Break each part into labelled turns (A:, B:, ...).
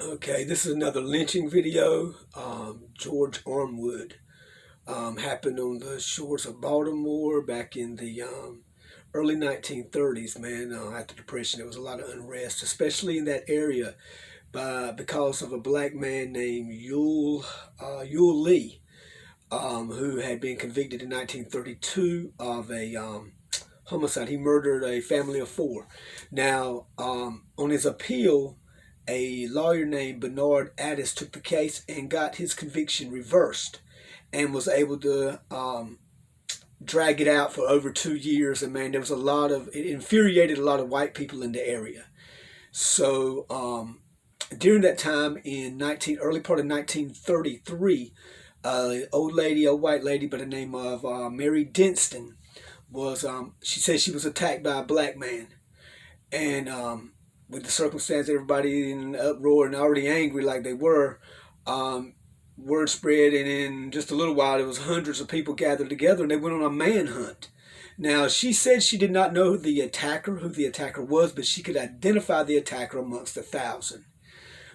A: Okay, this is another lynching video. George Armwood happened on the shores of Baltimore back in the early 1930s, man. After the Depression, there was a lot of unrest, especially in that area because of a black man named Yule Lee, who had been convicted in 1932 of a homicide. He murdered a family of four. Now, on his appeal, a lawyer named Bernard Addis took the case and got his conviction reversed and was able to drag it out for over 2 years. And man, there was it infuriated a lot of white people in the area. So during that time in early part of 1933, a white lady by the name of Mary Denston was, she said she was attacked by a black man. And with the circumstance, everybody in an uproar and already angry like they were, word spread, and in just a little while, there was hundreds of people gathered together, and they went on a manhunt. Now, she said she did not know who the attacker was, but she could identify the attacker amongst 1,000.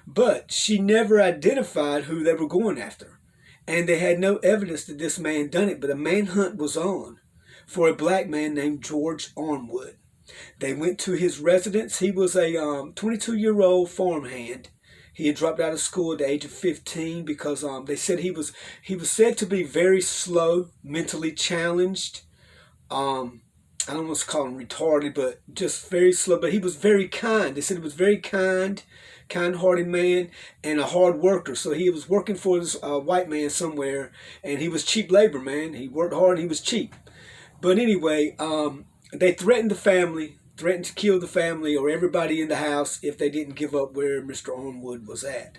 A: But she never identified who they were going after, and they had no evidence that this man done it. But a manhunt was on for a black man named George Armwood. They went to his residence. He was a 22-year-old farmhand. He had dropped out of school at the age of 15 because they said he was said to be very slow, mentally challenged. I don't want to call him retarded, but just very slow. But he was very kind. They said he was very kind-hearted man, and a hard worker. So he was working for this white man somewhere, and he was cheap labor, man. He worked hard and he was cheap. But anyway, they threatened to kill the family or everybody in the house if they didn't give up where Mr. Armwood was at.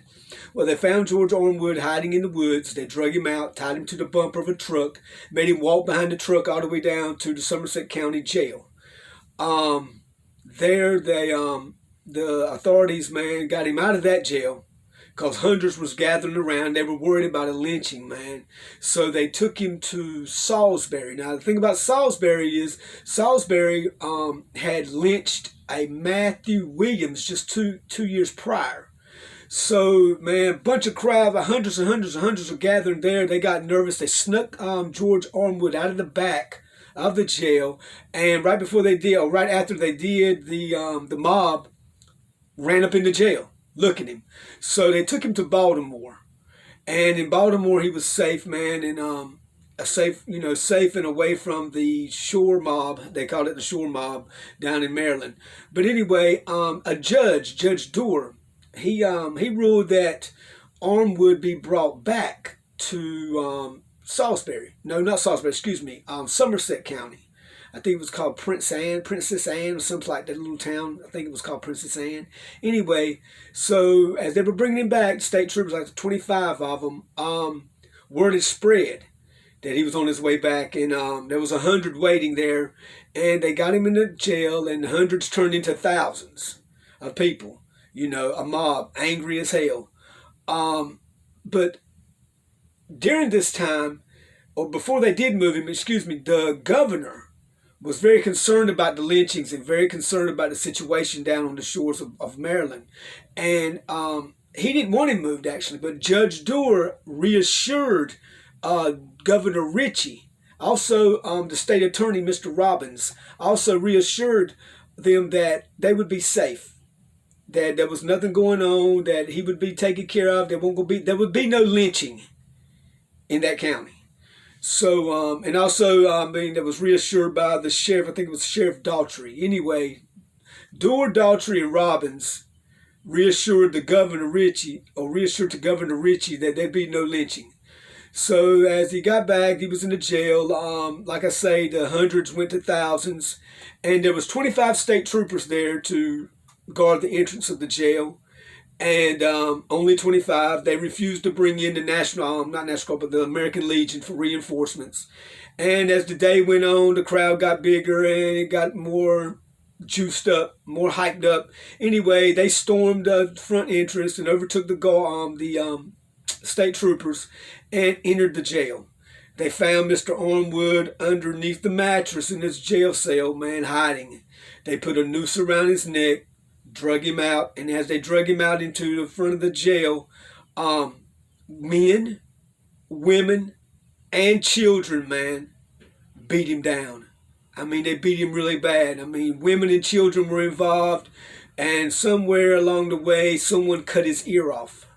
A: Well, they found George Armwood hiding in the woods. They drug him out, tied him to the bumper of a truck, made him walk behind the truck all the way down to the Somerset County Jail. The authorities, man, got him out of that jail because hundreds was gathering around. They were worried about a lynching, man. So they took him to Salisbury. Now, the thing about Salisbury is Salisbury had lynched a Matthew Williams just two years prior. So, man, bunch of crowd, hundreds were gathering there. They got nervous. They snuck George Armwood out of the back of the jail. And right after they did, the mob ran up in the jail. Look at him. So they took him to Baltimore, and in Baltimore he was safe, man, and safe and away from the shore mob. They called it the shore mob down in Maryland. But anyway, a Judge Dorr, he ruled that Armwood be brought back to Salisbury. No, not Salisbury. Excuse me. Somerset County. I think it was called Princess Anne, or something like that little town. I think it was called Princess Anne. Anyway, so as they were bringing him back, state troopers, like 25 of them, word had spread that he was on his way back, and there was 100 waiting there, and they got him in the jail, and hundreds turned into thousands of people. A mob, angry as hell. But during this time, or before they did move him, the governor was very concerned about the lynchings and very concerned about the situation down on the shores of Maryland. And he didn't want him moved, actually, but Judge Dorr reassured Governor Ritchie, also the state attorney, Mr. Robbins, also reassured them that they would be safe, that there was nothing going on, that he would be taken care of, there would be no lynching in that county. So, and also, that was reassured by the sheriff. I think it was Sheriff Daughtry. Anyway, Dorr, Daughtry, and Robbins reassured to Governor Ritchie that there'd be no lynching. So as he got back, he was in the jail. Like I say, the hundreds went to thousands, and there was 25 state troopers there to guard the entrance of the jail. And only 25. They refused to bring in the the American Legion for reinforcements. And as the day went on, the crowd got bigger and it got more juiced up, more hyped up. Anyway, they stormed the front entrance and overtook the state troopers and entered the jail. They found Mr. Armwood underneath the mattress in his jail cell, man, hiding. They put a noose around his neck, drug him out, and as they drug him out into the front of the jail, men, women, and children, man, beat him down. I mean, they beat him really bad. I mean, women and children were involved, and somewhere along the way, someone cut his ear off.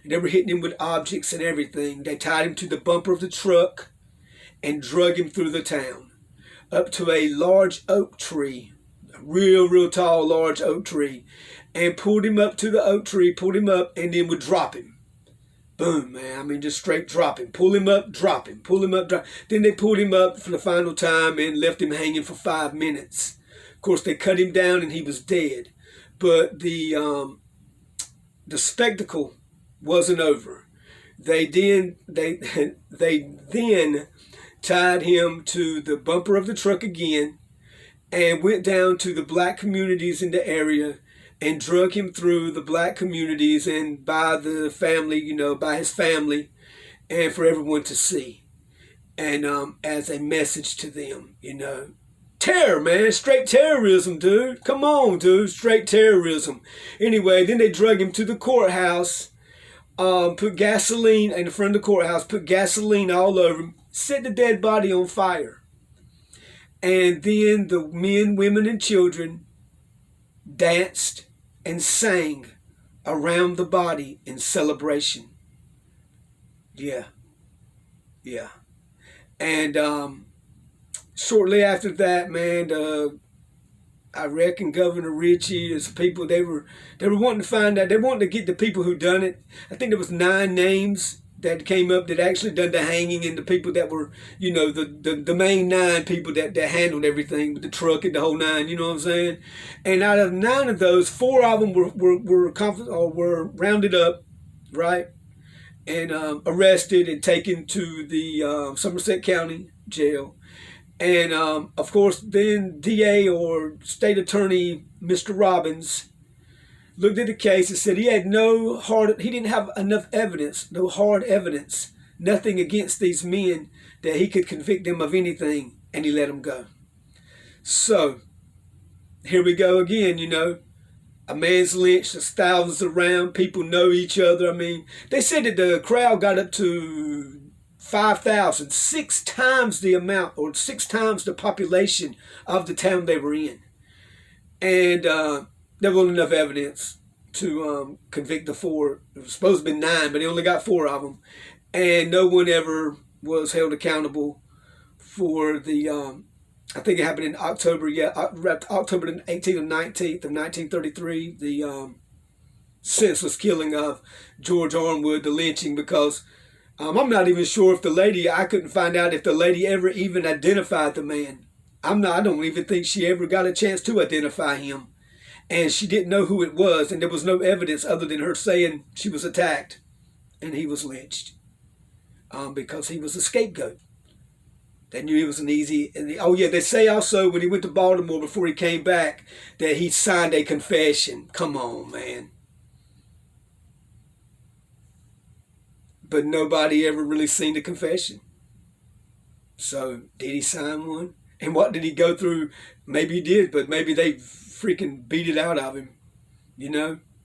A: And they were hitting him with objects and everything. They tied him to the bumper of the truck and drug him through the town up to a large oak tree, a real tall, large oak tree, and pulled him up to the oak tree, pulled him up, and then would drop him. Boom, man. I mean, just straight drop him. Pull him up, drop him. Pull him up, drop. Then they pulled him up for the final time and left him hanging for 5 minutes. Of course, they cut him down and he was dead. But the spectacle wasn't over. They then tied him to the bumper of the truck again and went down to the black communities in the area and drug him through the black communities and by the family, by his family, and for everyone to see. And as a message to them, terror, man, straight terrorism, dude. Come on, dude, straight terrorism. Anyway, then they drug him to the courthouse, put gasoline in the front of the courthouse, put gasoline all over him, set the dead body on fire. And then the men, women, and children danced and sang around the body in celebration. Yeah. And shortly after that, man, I reckon Governor Ritchie, there's people, they were wanting to find out, they wanted to get the people who done it. I think there was 9 names that came up that actually done the hanging, and the people that were, the main 9 people that handled everything with the truck and the whole 9, you know what I'm saying? And out of 9 of those, 4 of them were rounded up, right? And arrested and taken to the Somerset County jail. And of course, then DA or State Attorney Mr. Robbins looked at the case and said he didn't have enough evidence, no hard evidence, nothing against these men that he could convict them of anything, and he let them go. So here we go again, a man's lynched, there's thousands around, people know each other. I mean, they said that the crowd got up to 5,000, 6 times the amount, or 6 times the population of the town they were in. And there wasn't enough evidence to convict the 4. It was supposed to be 9, but he only got 4 of them. And no one ever was held accountable for the, I think it happened in October, October the 18th or 19th of 1933, the senseless killing of George Armwood, the lynching, because I'm not even sure if I couldn't find out if the lady ever even identified the man. I don't even think she ever got a chance to identify him. And she didn't know who it was, and there was no evidence other than her saying she was attacked and he was lynched because he was a scapegoat. They knew he was an easy... they say also when he went to Baltimore before he came back that he signed a confession. Come on, man. But nobody ever really seen the confession. So, did he sign one? And what did he go through? Maybe he did, but maybe they freaking beat it out of him.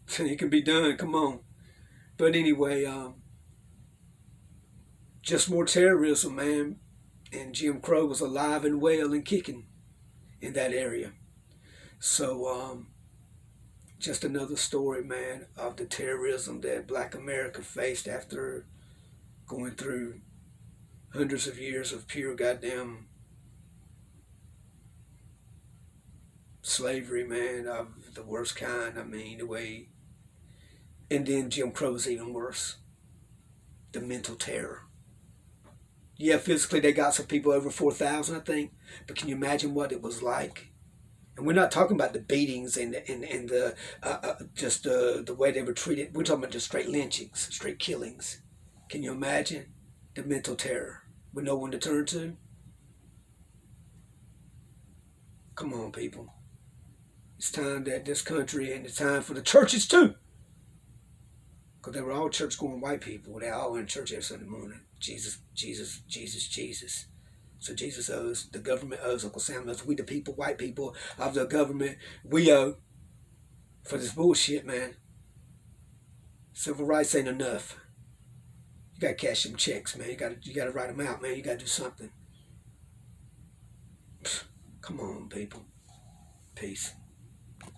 A: So it can be done. Come on. But anyway, just more terrorism, man. And Jim Crow was alive and well and kicking in that area. So, just another story, man, of the terrorism that Black America faced after going through hundreds of years of pure goddamn slavery, man, of the worst kind. I mean, the way... And then Jim Crow was even worse. The mental terror. Yeah, physically they got some people over 4,000, I think. But can you imagine what it was like? And we're not talking about the beatings and the just the way they were treated. We're talking about just straight lynchings, straight killings. Can you imagine the mental terror with no one to turn to? Come on, people. It's time that this country, and it's time for the churches too. Because they were all church-going white people. They all in church every Sunday morning. Jesus, Jesus, Jesus, Jesus. So Jesus owes, the government owes, Uncle Sam owes, we the people, white people of the government, we owe. for this bullshit, man. Civil rights ain't enough. You gotta cash them checks, man. You gotta write them out, man. You gotta do something. Come on, people. Peace.